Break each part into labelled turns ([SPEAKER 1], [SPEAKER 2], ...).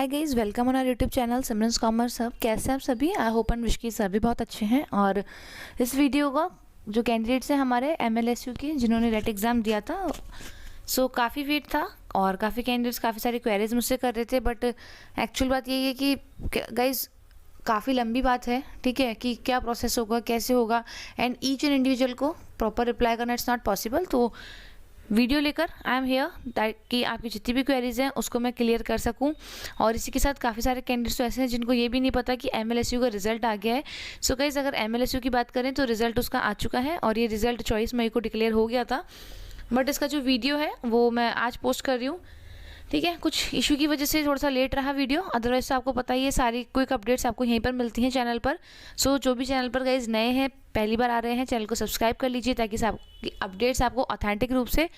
[SPEAKER 1] Hi guys, welcome on our YouTube channel Simran's commerce hub. कैसे हैं आप सभी? आई होप एंड विश की सभी बहुत अच्छे हैं। और इस वीडियो का जो कैंडिडेट्स हैं हमारे MLSU के जिन्होंने रेट एग्ज़ाम दिया था, काफ़ी वेट था और काफ़ी कैंडिडेट्स काफ़ी सारी क्वेरीज मुझसे कर रहे थे। बट एक्चुअल बात यही है कि गाइज़ काफ़ी लंबी बात है, ठीक है, कि क्या प्रोसेस होगा, कैसे होगा, एंड ईच एंड इंडिविजुअल को प्रॉपर रिप्लाई करना इट्स नॉट पॉसिबल। तो वीडियो लेकर आई एम हेयर ताकि आपकी जितनी भी क्वेरीज हैं उसको मैं क्लियर कर सकूं। और इसी के साथ काफ़ी सारे कैंडिडेट्स तो ऐसे हैं जिनको ये भी नहीं पता कि MLSU का रिजल्ट आ गया है। सो गाइस, अगर MLSU की बात करें तो रिजल्ट उसका आ चुका है और ये रिजल्ट 24 मई को डिक्लेयर हो गया था। बट इसका जो वीडियो है वो मैं आज पोस्ट कर रही हूँ, ठीक है। कुछ इशू की वजह से थोड़ा सा लेट रहा वीडियो, अदरवाइज तो आपको पता ही है सारी क्विक अपडेट्स आपको यहीं पर मिलती हैं चैनल पर। जो भी चैनल पर गाइज नए हैं, पहली बार आ रहे हैं, चैनल को सब्सक्राइब कर लीजिए ताकि अपडेट्स आपको ऑथेंटिक रूप से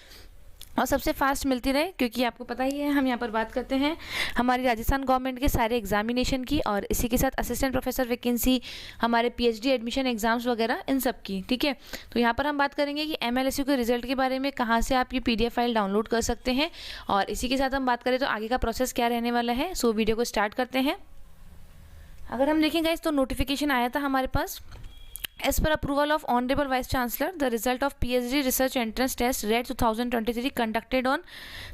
[SPEAKER 1] और सबसे फास्ट मिलती रहे। क्योंकि आपको पता ही है हम यहाँ पर बात करते हैं हमारी राजस्थान गवर्नमेंट के सारे एग्जामिनेशन की और इसी के साथ असिस्टेंट प्रोफेसर वैकेंसी, हमारे PhD एडमिशन एग्जाम्स वगैरह, इन सब की, ठीक है। तो यहाँ पर हम बात करेंगे कि MLSU के रिजल्ट के बारे में, कहाँ से आप ये PDF फाइल डाउनलोड कर सकते हैं। और इसी के साथ हम बात करें तो आगे का प्रोसेस क्या रहने वाला है। वीडियो को स्टार्ट करते हैं। अगर हम देखें गाइस तो नोटिफिकेशन आया था हमारे पास। As per approval of Honorable Vice Chancellor, the result of PhD Research Entrance Test RET 2023 conducted on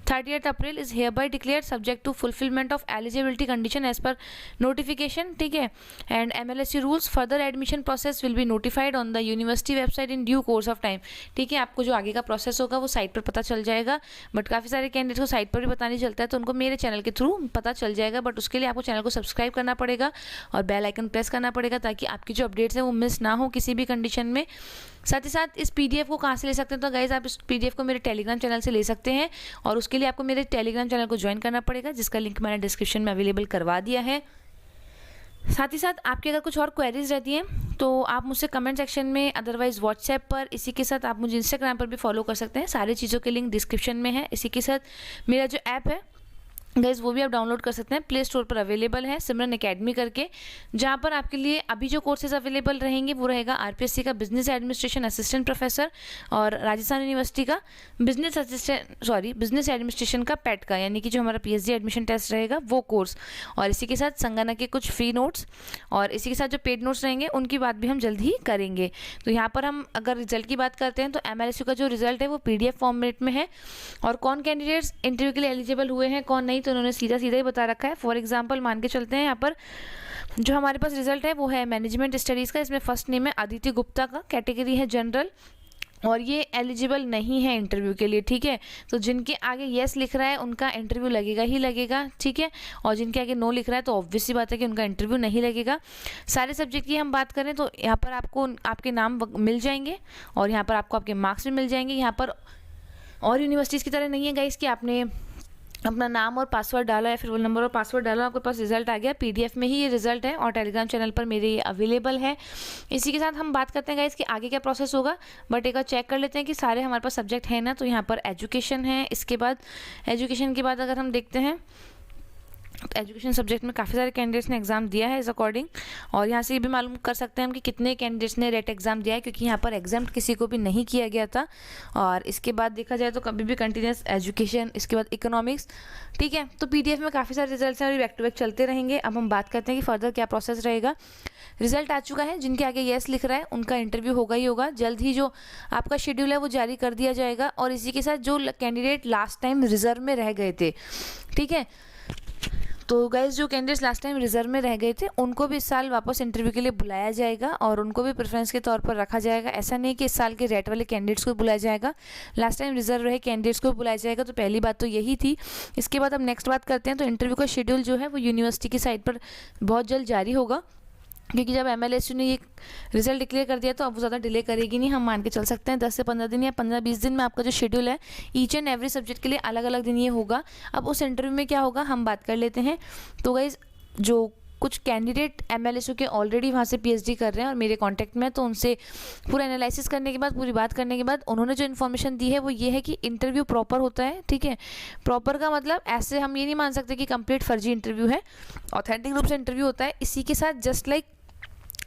[SPEAKER 1] 30th April is hereby declared subject to fulfillment of eligibility condition as per notification, ठीक है। And MLSU rules further admission process will be notified on the university website in due course of time, ठीक है। आपको जो आगे का process होगा वो साइट पर पता चल जाएगा। बट काफ़ी सारे कैंडिडेट्स को साइट पर भी पता नहीं चलता है, तो उनको मेरे चैनल के थ्रू पता चल जाएगा। बट उसके लिए आपको चैनल को सब्सक्राइब करना पड़ेगा और बेल आइकन प्रेस करना पड़ेगा ताकि आपकी जो अपडेट्स है वो मिस ना हो किसी भी कंडीशन में। साथ ही साथ इस PDF को कहाँ से ले सकते हैं, तो गाइज आप इस PDF को मेरे टेलीग्राम चैनल से ले सकते हैं और उसके लिए आपको मेरे टेलीग्राम चैनल को ज्वाइन करना पड़ेगा, जिसका लिंक मैंने डिस्क्रिप्शन में अवेलेबल करवा दिया है। साथ ही साथ आपकी अगर कुछ और क्वेरीज रहती हैं तो आप मुझसे कमेंट सेक्शन में, अदरवाइज व्हाट्सएप पर, इसी के साथ आप मुझे इंस्टाग्राम पर भी फॉलो कर सकते हैं। सारी चीज़ों के लिंक डिस्क्रिप्शन में है। इसी के साथ मेरा जो ऐप है गाइज वो भी आप डाउनलोड कर सकते हैं, प्ले स्टोर पर अवेलेबल है, सिमरन एकेडमी करके, जहाँ पर आपके लिए अभी जो कोर्सेज अवेलेबल रहेंगे वो रहेगा RPSC का बिजनेस एडमिनिस्ट्रेशन असिस्टेंट प्रोफेसर और राजस्थान यूनिवर्सिटी का बिजनेस एडमिनिस्ट्रेशन का PET का, यानी कि जो हमारा PhD एडमिशन टेस्ट रहेगा वो कोर्स। और इसी के साथ संगणक के कुछ फ्री नोट्स और इसी के साथ जो पेड नोट्स रहेंगे उनकी बात भी हम जल्द ही करेंगे। तो यहाँ पर हम अगर रिजल्ट की बात करते हैं तो MLSU का जो रिजल्ट है वो PDF फॉर्मेट में है और कौन कैंडिडेट्स इंटरव्यू के लिए एलिजिबल हुए हैं, कौन नहीं, तो उन्होंने सीधा ही बता रखा है। फॉर एग्जांपल मान के चलते हैं, यहाँ पर जो हमारे पास रिजल्ट है वो है मैनेजमेंट स्टडीज़ का। इसमें फर्स्ट नेम है आदित्य गुप्ता का, कैटेगरी है जनरल और ये एलिजिबल नहीं है इंटरव्यू के लिए, ठीक है। तो जिनके आगे येस लिख रहा है उनका इंटरव्यू लगेगा ही लगेगा, ठीक है। और जिनके आगे नो लिख रहा है तो ऑब्वियस सी बात है कि उनका इंटरव्यू नहीं लगेगा। सारे सब्जेक्ट की हम बात करें तो यहाँ पर आपको आपके नाम मिल जाएंगे और यहाँ पर आपको आपके मार्क्स भी मिल जाएंगे। यहाँ पर और यूनिवर्सिटीज़ की तरह नहीं है गाइस कि आपने अपना नाम और पासवर्ड डाला या फिर रोल नंबर और पासवर्ड डाला, आपके पास रिजल्ट आ गया। PDF में ही ये रिजल्ट है और टेलीग्राम चैनल पर मेरे ये अवेलेबल है। इसी के साथ हम बात करते हैं गाइस कि आगे क्या प्रोसेस होगा। बट एक बार चेक कर लेते हैं कि सारे हमारे पास सब्जेक्ट हैं ना। तो यहाँ पर एजुकेशन है, इसके बाद एजुकेशन के बाद अगर हम देखते हैं तो एजुकेशन सब्जेक्ट में काफ़ी सारे कैंडिडेट्स ने एग्जाम दिया है इस अकॉर्डिंग। और यहाँ से ये भी मालूम कर सकते हैं हम कि कितने कैंडिडेट्स ने रेट एग्जाम दिया है, क्योंकि यहाँ पर एग्जाम किसी को भी नहीं किया गया था। और इसके बाद देखा जाए तो कभी भी कंटिन्यूस एजुकेशन, इसके बाद इकोनॉमिक्स, ठीक है। तो PDF में काफ़ी सारे रिजल्ट्स हैं और बैक टू बैक चलते रहेंगे। अब हम बात करते हैं कि फर्दर क्या प्रोसेस रहेगा। रिजल्ट आ चुका है, जिनके आगे येस लिख रहा है उनका इंटरव्यू होगा ही होगा। जल्द ही जो आपका शेड्यूल है वो जारी कर दिया जाएगा। और इसी के साथ जो कैंडिडेट लास्ट टाइम रिजर्व में रह गए थे, ठीक है, तो गाइज जो कैंडिडेट्स लास्ट टाइम रिजर्व में रह गए थे उनको भी इस साल वापस इंटरव्यू के लिए बुलाया जाएगा और उनको भी प्रेफरेंस के तौर पर रखा जाएगा। ऐसा नहीं कि इस साल के रेट वाले कैंडिडेट्स को बुलाया जाएगा, लास्ट टाइम रिजर्व रहे कैंडिडेट्स को बुलाया जाएगा। तो पहली बात तो यही थी। इसके बाद हम नेक्स्ट बात करते हैं तो इंटरव्यू का शेड्यूल जो है वो यूनिवर्सिटी की साइट पर बहुत जल्द जारी होगा, क्योंकि जब MLSU ने ये रिजल्ट डिक्लेयर कर दिया तो अब वो ज़्यादा डिले करेगी नहीं। हम मान के चल सकते हैं 10 से 15 दिन या 15-20 दिन में आपका जो शेड्यूल है ईच एंड एवरी सब्जेक्ट के लिए अलग अलग दिन ये होगा। अब उस इंटरव्यू में क्या होगा हम बात कर लेते हैं। तो गाइज जो कुछ कैंडिडेट MLSU के ऑलरेडी वहाँ से PhD कर रहे हैं और मेरे कांटेक्ट में, तो उनसे पूरा एनालिसिस करने के बाद, पूरी बात करने के बाद उन्होंने जो इन्फॉर्मेशन दी है वो ये है कि इंटरव्यू प्रॉपर होता है, ठीक है। प्रॉपर का मतलब ऐसे हम ये नहीं मान सकते कि कंप्लीट फर्जी इंटरव्यू है, ऑथेंटिक रूप से इंटरव्यू होता है। इसी के साथ जस्ट लाइक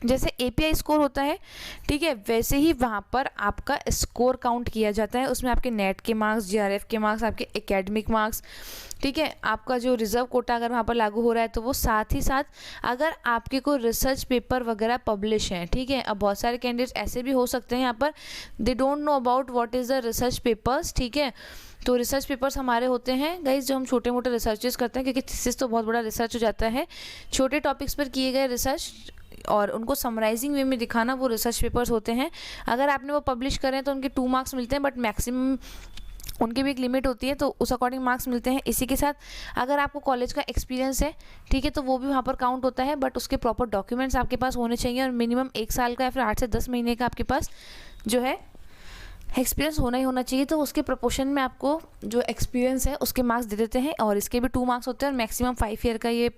[SPEAKER 1] जैसे एपीआई स्कोर होता है, ठीक है, वैसे ही वहाँ पर आपका स्कोर काउंट किया जाता है। उसमें आपके नेट के मार्क्स, जीआरएफ के मार्क्स, आपके एकेडमिक मार्क्स, ठीक है, आपका जो रिजर्व कोटा अगर वहाँ पर लागू हो रहा है तो वो, साथ ही साथ अगर आपके को रिसर्च पेपर वगैरह पब्लिश हैं, ठीक है। अब बहुत सारे कैंडिडेट्स ऐसे भी हो सकते हैं यहाँ पर, they don't know about what is the research papers, ठीक है। तो रिसर्च पेपर्स हमारे होते हैं गाइज जो हम छोटे मोटे रिसर्चेस करते हैं, क्योंकि थीसिस तो बहुत बड़ा रिसर्च हो जाता है। छोटे टॉपिक्स पर किए गए रिसर्च और उनको समराइजिंग वे में दिखाना, वो रिसर्च पेपर्स होते हैं। अगर आपने वो पब्लिश करें तो उनके 2 मार्क्स मिलते हैं, बट मैक्सिमम उनकी भी एक लिमिट होती है, तो उस अकॉर्डिंग मार्क्स मिलते हैं। इसी के साथ अगर आपको कॉलेज का एक्सपीरियंस है, ठीक है, तो वो भी वहाँ पर काउंट होता है, बट उसके प्रॉपर डॉक्यूमेंट्स आपके पास होने चाहिए और मिनिमम 1 साल का या फिर 8 से 10 महीने का आपके पास जो है एक्सपीरियंस होना ही होना चाहिए। तो उसके प्रोपोर्शन में आपको जो एक्सपीरियंस है उसके मार्क्स दे देते हैं, और इसके भी 2 मार्क्स होते हैं, और मैक्सिमम 5 ईयर का ये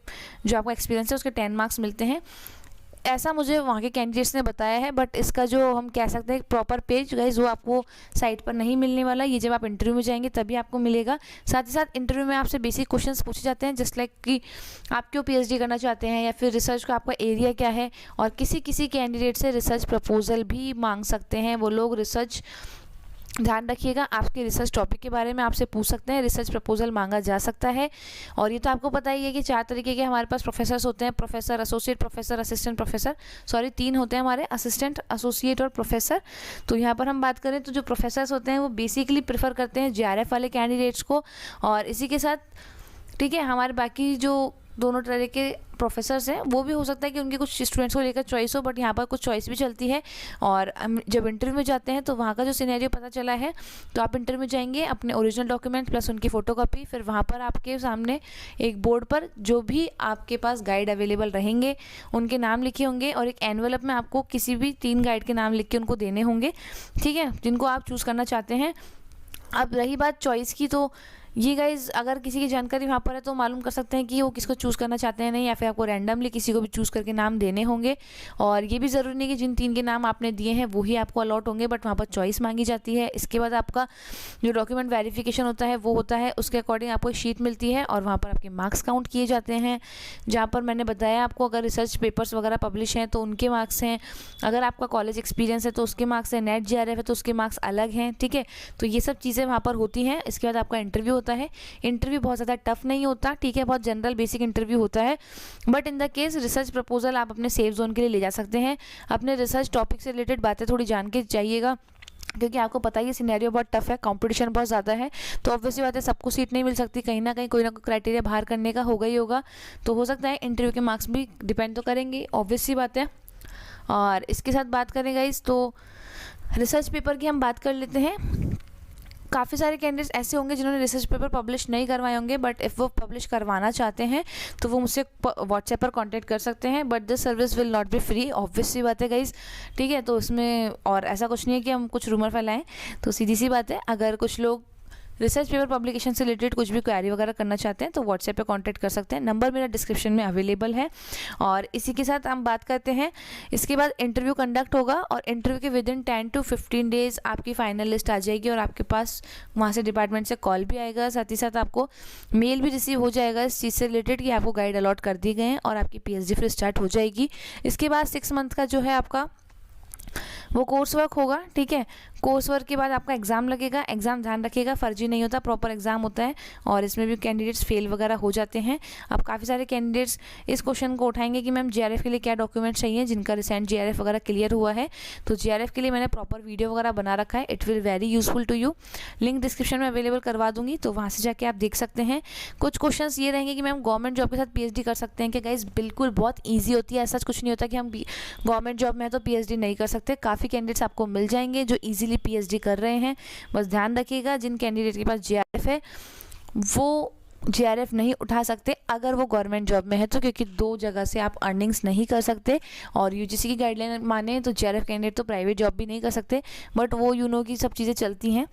[SPEAKER 1] जो आपका एक्सपीरियंस है उसके 10 मार्क्स मिलते हैं। ऐसा मुझे वहाँ के कैंडिडेट्स ने बताया है, बट इसका जो हम कह सकते हैं प्रॉपर पेज गाइज वो आपको साइट पर नहीं मिलने वाला। ये जब आप इंटरव्यू में जाएंगे तभी आपको मिलेगा। साथ ही साथ इंटरव्यू में आपसे बेसिक क्वेश्चंस पूछे जाते हैं, जस्ट लाइक कि आप क्यों पीएचडी करना चाहते हैं, या फिर रिसर्च का आपका एरिया क्या है, और किसी किसी कैंडिडेट से रिसर्च प्रपोजल भी मांग सकते हैं वो लोग। रिसर्च ध्यान रखिएगा, आपके रिसर्च टॉपिक के बारे में आपसे पूछ सकते हैं, रिसर्च प्रपोजल मांगा जा सकता है। और ये तो आपको पता ही है कि 4 तरीके के हमारे पास प्रोफेसर्स होते हैं, professor, associate professor, assistant professor, sorry 3 होते हैं हमारे, असिस्टेंट, एसोसिएट और प्रोफेसर। तो यहाँ पर हम बात करें तो जो प्रोफेसर्स होते हैं वो बेसिकली प्रेफर करते हैं जेआरएफ वाले कैंडिडेट्स को। और इसी के साथ, ठीक है, हमारे बाकी जो दोनों तरह के प्रोफेसर्स हैं वो भी हो सकता है कि उनके कुछ स्टूडेंट्स को लेकर चॉइस हो, बट यहाँ पर कुछ चॉइस भी चलती है। और हम जब इंटरव्यू में जाते हैं तो वहाँ का जो सिनेरियो पता चला है, तो आप इंटरव्यू में जाएंगे अपने ओरिजिनल डॉक्यूमेंट प्लस उनकी फ़ोटोकॉपी, फिर वहाँ पर आपके सामने एक बोर्ड पर जो भी आपके पास गाइड अवेलेबल रहेंगे उनके नाम लिखे होंगे, और एक एनवेलप में आपको किसी भी 3 गाइड के नाम लिख के उनको देने होंगे, ठीक है, जिनको आप चूज़ करना चाहते हैं। अब रही बात चॉइस की, तो ये गाइज अगर किसी की जानकारी वहाँ पर है तो मालूम कर सकते हैं कि वो किसको चूज़ करना चाहते हैं नहीं, या फिर आपको रैंडमली किसी को भी चूज़ करके नाम देने होंगे। और ये भी ज़रूरी नहीं कि जिन 3 के नाम आपने दिए हैं वही आपको अलॉट होंगे, बट वहाँ पर चॉइस मांगी जाती है। इसके बाद आपका जो डॉक्यूमेंट वेरिफिकेशन होता है वो होता है, उसके अकॉर्डिंग आपको एक शीट मिलती है और वहाँ पर आपके मार्क्स काउंट किए जाते हैं। जहाँ पर मैंने बताया आपको, अगर रिसर्च पेपर्स वगैरह पब्लिश हैं तो उनके मार्क्स हैं, अगर आपका कॉलेज एक्सपीरियंस है तो उसके मार्क्स हैं, नेट जीआरएफ है तो उसके मार्क्स अलग हैं, ठीक है। तो ये सब चीज़ें वहाँ पर होती हैं। इसके बाद आपका इंटरव्यू होता है। इंटरव्यू बहुत ज़्यादा टफ नहीं होता, ठीक है, बहुत जनरल बेसिक इंटरव्यू होता है, but in the case research proposal आप अपने सेफ जोन के लिए ले जा सकते हैं। अपने रिसर्च टॉपिक से रिलेटेड बातें थोड़ी जान के जाइएगा, क्योंकि आपको पता ही है सिनेरियो बहुत टफ है, कंपटीशन बहुत ज़्यादा है। तो ऑब्वियसली बात है, सबको सीट नहीं मिल सकती, कहीं ना कहीं कोई ना कोई क्राइटेरिया बाहर करने का होगा ही होगा। तो हो सकता है इंटरव्यू के मार्क्स भी डिपेंड तो करेंगे, ऑब्वियसली बात है। और इसके साथ बात करें गाइस तो रिसर्च पेपर की हम बात कर लेते हैं। काफ़ी सारे कैंडिडेट्स ऐसे होंगे जिन्होंने रिसर्च पेपर पब्लिश नहीं करवाए होंगे, बट इफ़ वो पब्लिश करवाना चाहते हैं तो वो मुझसे व्हाट्सएप पर कांटेक्ट कर सकते हैं, but this service will not be free, obviously बात है गाइज, ठीक है। तो उसमें और ऐसा कुछ नहीं है कि हम कुछ रूमर फैलाएं, तो सीधी सी बात है, अगर कुछ लोग रिसर्च पेपर पब्लिकेशन से रिलेटेड कुछ भी क्वेरी वगैरह करना चाहते हैं तो व्हाट्सएप पे कांटेक्ट कर सकते हैं, नंबर मेरा डिस्क्रिप्शन में अवेलेबल है। और इसी के साथ हम बात करते हैं, इसके बाद इंटरव्यू कंडक्ट होगा और इंटरव्यू के विद इन 10 to 15 डेज़ आपकी फाइनल लिस्ट आ जाएगी और आपके पास वहाँ से डिपार्टमेंट से कॉल भी आएगा, साथ ही साथ आपको मेल भी रिसीव हो जाएगा इस चीज़ से रिलेटेड कि आपको गाइड अलॉट कर दिए गए हैं और आपकी PhD फिर स्टार्ट हो जाएगी। इसके बाद 6 मंथ का जो है आपका वो कोर्स वर्क होगा, ठीक है। कोर्स वर्क के बाद आपका एग्ज़ाम लगेगा। एग्ज़ाम ध्यान रखिएगा फर्जी नहीं होता, प्रॉपर एग्ज़ाम होता है, और इसमें भी कैंडिडेट्स फेल वगैरह हो जाते हैं। अब काफ़ी सारे कैंडिडेट्स इस क्वेश्चन को उठाएंगे कि मैम जीआरएफ के लिए क्या डॉक्यूमेंट चाहिए, जिनका रिसेंट जीआरएफ वगैरह क्लियर हुआ है। तो जीआरएफ के लिए मैंने प्रॉपर वीडियो वगैरह बना रखा है, it will very useful to you, link description में अवेलेबल करवा दूंगी, तो वहाँ से जाके आप देख सकते हैं। कुछ क्वेश्चन ये रहेंगे कि मैम गवर्नमेंट जॉब के साथ PhD कर सकते हैं क्या? गाइस बिल्कुल बहुत ईजी होती है, ऐसा कुछ नहीं होता कि हम गवर्नमेंट जॉब में है तो PhD नहीं कर सकते। काफ़ी कैंडिडेट्स आपको मिल जाएंगे जो ईजिली PhD कर रहे हैं। बस ध्यान रखिएगा जिन कैंडिडेट के पास जीआरएफ है वो जीआरएफ नहीं उठा सकते अगर वो गवर्नमेंट जॉब में है तो, क्योंकि 2 जगह से आप अर्निंग्स नहीं कर सकते। और यूजीसी की गाइडलाइन माने तो जीआरएफ कैंडिडेट तो प्राइवेट जॉब भी नहीं कर सकते, बट वो की सब चीज़ें चलती हैं।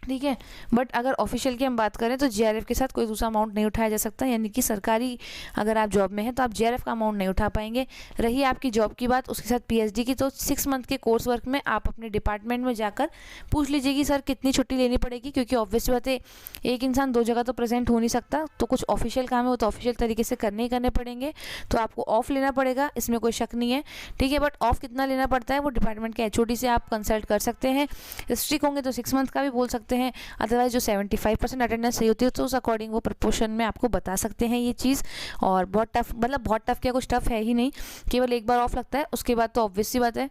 [SPEAKER 1] ठीक है। बट अगर ऑफिशियल की हम बात करें तो जीआरएफ के साथ कोई दूसरा अमाउंट नहीं उठाया जा सकता, यानी कि सरकारी अगर आप जॉब में हैं तो आप जीआरएफ का अमाउंट नहीं उठा पाएंगे। रही आपकी जॉब की बात, उसके साथ पीएचडी की, तो 6 मंथ के कोर्स वर्क में आप अपने डिपार्टमेंट में जाकर पूछ लीजिए कि सर कितनी छुट्टी लेनी पड़ेगी, क्योंकि ऑब्वियस बात है एक इंसान 2 जगह तो प्रेजेंट हो नहीं सकता, तो कुछ ऑफिशियल काम है वो तो ऑफिशियल तरीके से करने ही करने पड़ेंगे, तो आपको ऑफ लेना पड़ेगा, इसमें कोई शक नहीं है। ठीक है, बट ऑफ कितना लेना पड़ता है वो डिपार्टमेंट के एचओडी से आप कंसल्ट कर सकते हैं। स्ट्रिक्ट होंगे तो 6 मंथ का भी बोल सकते हैं, अदरवाइज जो 75% अटेंडेंस सही होती है तो उस अकॉर्डिंग वो प्रपोर्शन में आपको बता सकते हैं ये चीज़। और बहुत टफ, मतलब बहुत टफ क्या, कुछ टफ है ही नहीं, केवल एक बार ऑफ लगता है, उसके बाद तो ऑब्वियस सी बात है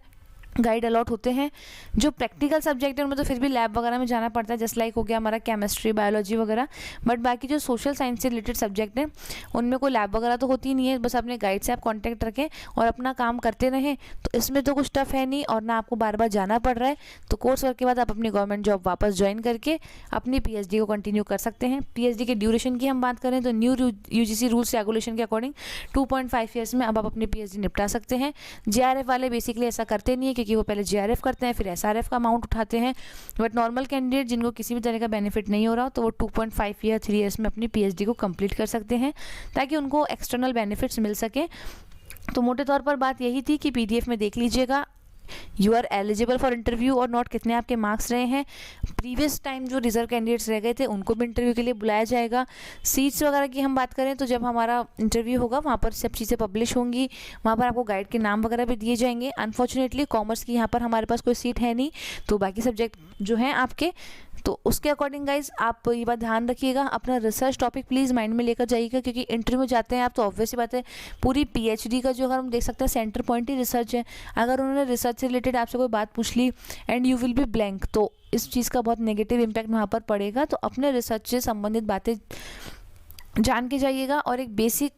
[SPEAKER 1] गाइड अलॉट होते हैं। जो प्रैक्टिकल सब्जेक्ट है उनमें तो फिर भी लैब वगैरह में जाना पड़ता है, जस्ट लाइक हो गया हमारा केमिस्ट्री, बायोलॉजी वगैरह। बट बाकी जो सोशल साइंस से रिलेटेड सब्जेक्ट हैं उनमें कोई लैब वगैरह तो होती नहीं है, बस अपने गाइड से आप कांटेक्ट रखें और अपना काम करते रहें, तो इसमें तो कुछ टफ है नहीं और ना आपको बार बार जाना पड़ रहा है। तो कोर्स वर्क के बाद आप अपनी गवर्नमेंट जॉब वापस ज्वाइन करके अपनी पीएचडी को कंटिन्यू कर सकते हैं। पीएचडी के ड्यूरेशन की हम बात करें तो न्यू यूजीसी रूल्स रेगुलेशन के अकॉर्डिंग 2.5 ईयर्स में अब आप अपनी पीएचडी निपटा सकते हैं। जीआरएफ वाले बेसिकली ऐसा करते नहीं है, क्योंकि वो पहले जीआरएफ करते हैं फिर एसआरएफ का अमाउंट उठाते हैं। बट नॉर्मल कैंडिडेट जिनको किसी भी तरह का बेनिफिट नहीं हो रहा तो वो 2.5 या 3 ईयर्स में अपनी पीएचडी को कंप्लीट कर सकते हैं, ताकि उनको एक्सटर्नल बेनिफिट्स मिल सके। तो मोटे तौर पर बात यही थी कि पीडीएफ में देख लीजिएगा you are eligible for interview और नॉट, कितने आपके मार्क्स रहे हैं। प्रीवियस टाइम जो रिजर्व कैंडिडेट्स रह गए थे उनको भी इंटरव्यू के लिए बुलाया जाएगा। सीट्स वगैरह की हम बात करें तो जब हमारा इंटरव्यू होगा वहाँ पर सब चीज़ें पब्लिश होंगी, वहाँ पर आपको गाइड के नाम वगैरह भी दिए जाएंगे। अनफॉर्चुनेटली कॉमर्स की यहाँ पर हमारे पास कोई सीट है नहीं, तो बाकी सब्जेक्ट जो हैं आपके, तो उसके अकॉर्डिंग गाइज आप ये बात ध्यान रखिएगा, अपना रिसर्च टॉपिक प्लीज़ माइंड में लेकर जाइएगा, क्योंकि इंटरव्यू में जाते हैं आप तो ऑब्वियस सी बात है पूरी पीएचडी का जो अगर हम देख सकते हैं सेंटर पॉइंट ही रिसर्च है। अगर उन्होंने रिसर्च से रिलेटेड आपसे कोई बात पूछ ली and you will be blank, तो इस चीज़ का बहुत नेगेटिव इम्पैक्ट वहाँ पर पड़ेगा। तो अपने रिसर्च से संबंधित बातें जान के जाइएगा और एक बेसिक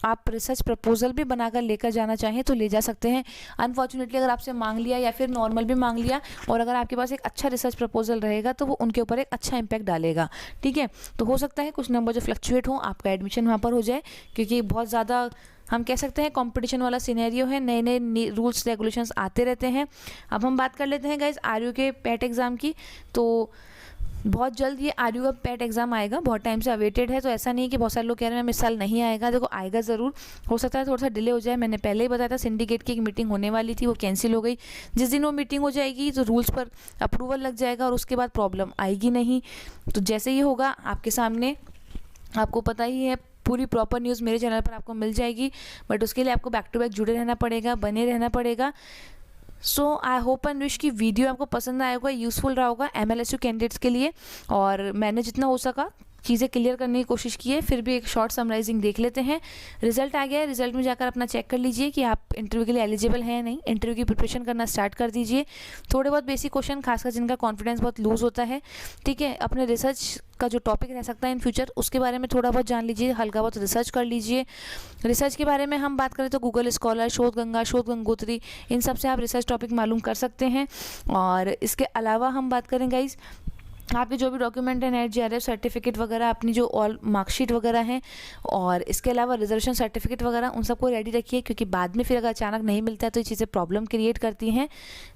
[SPEAKER 1] आप रिसर्च प्रपोजल भी बनाकर लेकर जाना चाहें तो ले जा सकते हैं। अनफॉर्चुनेटली अगर आपसे मांग लिया या फिर नॉर्मल भी मांग लिया और अगर आपके पास एक अच्छा रिसर्च प्रपोजल रहेगा तो वो उनके ऊपर एक अच्छा इंपैक्ट डालेगा। ठीक है, तो हो सकता है कुछ नंबर जो फ्लक्चुएट हो, आपका एडमिशन वहाँ पर हो जाए, क्योंकि बहुत ज़्यादा हम कह सकते हैं कंपटीशन वाला सिनेरियो है, नए नए रूल्स रेगुलेशंस आते रहते हैं। अब हम बात कर लेते हैं गाइज आरयू के पैट एग्ज़ाम की। तो बहुत जल्द ये आरयू का पैट एग्जाम आएगा, बहुत टाइम से अवेटेड है, तो ऐसा नहीं है कि बहुत सारे लोग कह रहे हैं मैम इस साल नहीं आएगा। देखो आएगा ज़रूर, हो सकता है थोड़ा सा डिले हो जाए। मैंने पहले ही बताया था सिंडिकेट की एक मीटिंग होने वाली थी, वो कैंसिल हो गई। जिस दिन वो मीटिंग हो जाएगी तो रूल्स पर अप्रूवल लग जाएगा और उसके बाद प्रॉब्लम आएगी नहीं। तो जैसे ही होगा आपके सामने, आपको पता ही है पूरी प्रॉपर न्यूज़ मेरे चैनल पर आपको मिल जाएगी, बट उसके लिए आपको बैक टू बैक जुड़े रहना पड़ेगा, बने रहना पड़ेगा। सो आई होप एंड विश की वीडियो आपको पसंद आया होगा, यूज़फुल रहा होगा एमएलएसयू कैंडिडेट्स के लिए, और मैंने जितना हो सका चीज़ें क्लियर करने की कोशिश की है। फिर भी एक शॉर्ट समराइजिंग देख लेते हैं। रिजल्ट आ गया है, रिजल्ट में जाकर अपना चेक कर लीजिए कि आप इंटरव्यू के लिए एलिजिबल हैं या नहीं। इंटरव्यू की प्रिपरेशन करना स्टार्ट कर दीजिए। थोड़े बहुत बेसिक क्वेश्चन, खासकर जिनका कॉन्फिडेंस बहुत लूज होता है, ठीक है, अपने रिसर्च का जो टॉपिक रह सकता है इन फ्यूचर उसके बारे में थोड़ा बहुत जान लीजिए, हल्का बहुत रिसर्च कर लीजिए। रिसर्च के बारे में हम बात करें तो गूगल स्कॉलर, शोध गंगा, शोध गंगोत्री, इन सब से आप रिसर्च टॉपिक मालूम कर सकते हैं। और इसके अलावा हम बात करें गाइज, आपके जो भी डॉक्यूमेंट है, नेट जीआरएफ सर्टिफिकेट वगैरह, अपनी जो ऑल मार्कशीट वगैरह हैं, और इसके अलावा रिजर्वेशन सर्टिफिकेट वगैरह, उन सबको रेडी रखिए, क्योंकि बाद में फिर अगर अचानक नहीं मिलता है तो ये चीज़ें प्रॉब्लम क्रिएट करती हैं।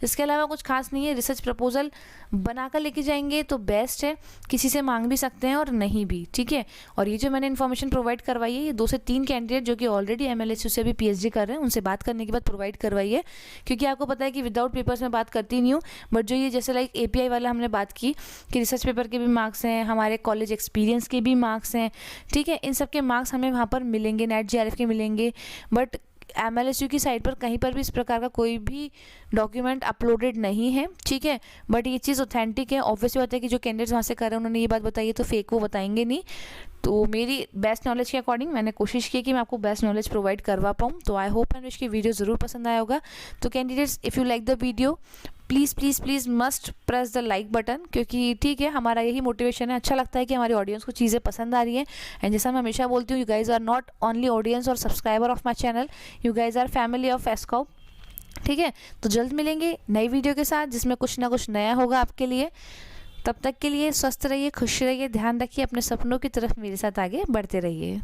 [SPEAKER 1] इसके अलावा कुछ खास नहीं है, रिसर्च प्रपोजल बनाकर लेके जाएंगे तो बेस्ट है, किसी से मांग भी सकते हैं और नहीं भी, ठीक है। और ये जो मैंने इन्फॉर्मेशन प्रोवाइड करवाई है, ये 2 से 3 कैंडिडेट जो कि ऑलरेडी एमएलएसयू से भी पीएचडी कर रहे हैं उनसे बात करने के बाद प्रोवाइड करवाई है, क्योंकि आपको पता है कि विदाउट पेपर्स में बात करती नहीं हूँ, बट जो ये जैसे लाइक एपीआई वाला हमने बात की कि रिसर्च पेपर के भी मार्क्स हैं, हमारे कॉलेज एक्सपीरियंस के भी मार्क्स हैं, ठीक है, इन सब के मार्क्स हमें वहाँ पर मिलेंगे, नेट जीआरएफ के मिलेंगे। बट एमएलएसयू की साइट पर कहीं पर भी इस प्रकार का कोई भी डॉक्यूमेंट अपलोडेड नहीं है, ठीक है। बट ये चीज़ ऑथेंटिक है। ऑब्वियसली बात है कि जो कैंडिडेट्स वहाँ से कर रहे हैं उन्होंने ये बात बताई है, तो फेक वो बताएंगे नहीं। तो मेरी बेस्ट नॉलेज के अकॉर्डिंग मैंने कोशिश की कि मैं आपको बेस्ट नॉलेज प्रोवाइड करवा पाऊँ। तो आई होप एंड विश की वीडियो ज़रूर पसंद आया होगा। तो candidates, if you like the video please please please must press the like button, क्योंकि ठीक है हमारा यही मोटिवेशन है। अच्छा लगता है कि हमारी ऑडियंस को चीज़ें पसंद आ रही हैं। एंड जैसा मैं हमेशा बोलती हूँ, you guys are not only audience और subscriber of my channel, you guys are family of Escop, ठीक है। तो जल्द मिलेंगे नई वीडियो के साथ जिसमें कुछ ना कुछ नया होगा आपके लिए। तब तक के लिए स्वस्थ रहिए, खुश रहिए, ध्यान रखिए, अपने सपनों की तरफ मेरे साथ आगे बढ़ते रहिए।